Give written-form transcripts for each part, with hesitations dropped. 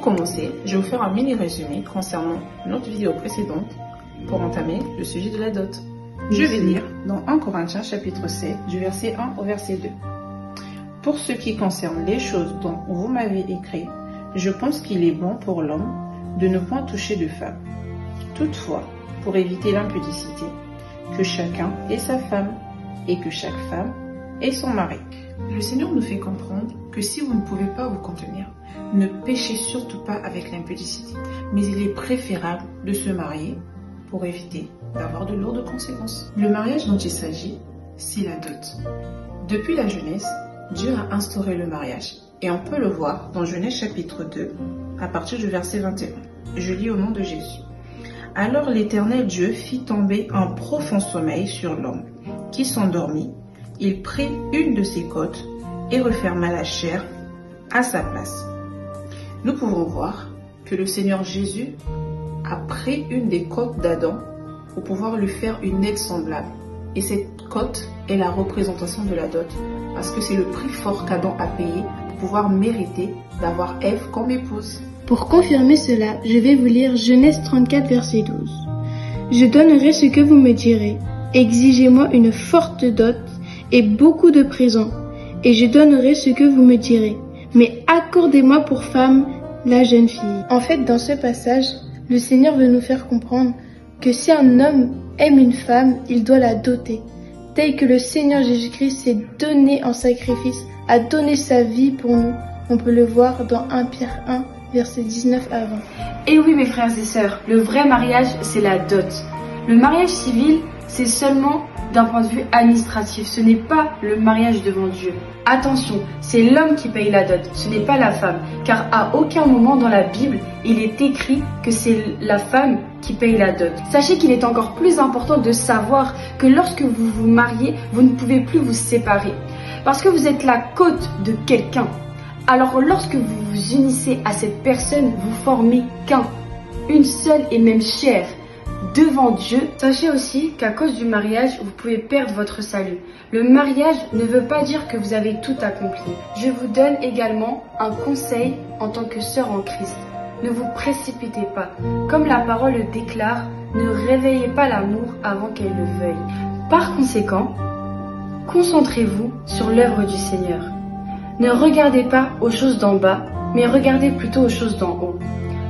commencer, je vais vous faire un mini résumé concernant notre vidéo précédente pour entamer le sujet de la dot. Je vais lire dans 1 Corinthiens chapitre 7 du verset 1 au verset 2. Pour ce qui concerne les choses dont vous m'avez écrit, je pense qu'il est bon pour l'homme de ne point toucher de femme. Toutefois, pour éviter l'impudicité, que chacun ait sa femme et que chaque femme ait son mari. Le Seigneur nous fait comprendre que si vous ne pouvez pas vous contenir, ne péchez surtout pas avec l'impudicité, mais il est préférable de se marier pour éviter d'avoir de lourdes conséquences. Le mariage dont il s'agit, c'est la dot. Depuis la Genèse, Dieu a instauré le mariage et on peut le voir dans Genèse chapitre 2 à partir du verset 21. Je lis au nom de Jésus. Alors l'Éternel Dieu fit tomber un profond sommeil sur l'homme qui s'endormit. Il prit une de ses côtes et referma la chair à sa place. Nous pouvons voir que le Seigneur Jésus a pris une des côtes d'Adam pour pouvoir lui faire une aide semblable. Et cette côte est la représentation de la dot, parce que c'est le prix fort qu'Adam a payé pour pouvoir mériter d'avoir Ève comme épouse. Pour confirmer cela, je vais vous lire Genèse 34, verset 12. Je donnerai ce que vous me direz. Exigez-moi une forte dot et beaucoup de présents, et je donnerai ce que vous me direz. Mais accordez-moi pour femme la jeune fille. En fait, dans ce passage, le Seigneur veut nous faire comprendre que si un homme aime une femme, il doit la doter, tel que le Seigneur Jésus-Christ s'est donné en sacrifice, a donné sa vie pour nous. On peut le voir dans 1 Pierre 1, versets 19 à 20. Et oui mes frères et sœurs, le vrai mariage c'est la dot. Le mariage civil c'est seulement d'un point de vue administratif, ce n'est pas le mariage devant Dieu. Attention, c'est l'homme qui paye la dot, ce n'est pas la femme, car à aucun moment dans la Bible il est écrit que c'est la femme qui paye la dot. Sachez qu'il est encore plus important de savoir que lorsque vous vous mariez, vous ne pouvez plus vous séparer, parce que vous êtes la côte de quelqu'un. Alors lorsque vous vous unissez à cette personne, vous formez une seule et même chair devant Dieu. Sachez aussi qu'à cause du mariage, vous pouvez perdre votre salut. Le mariage ne veut pas dire que vous avez tout accompli. Je vous donne également un conseil en tant que sœur en Christ. Ne vous précipitez pas. Comme la parole le déclare, ne réveillez pas l'amour avant qu'elle le veuille. Par conséquent, concentrez-vous sur l'œuvre du Seigneur. Ne regardez pas aux choses d'en bas, mais regardez plutôt aux choses d'en haut.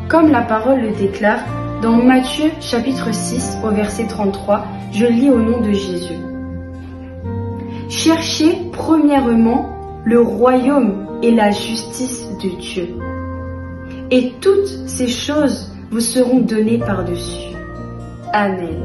Comme la parole le déclare, dans Matthieu chapitre 6 au verset 33, je lis au nom de Jésus. Cherchez premièrement le royaume et la justice de Dieu, et toutes ces choses vous seront données par-dessus. Amen.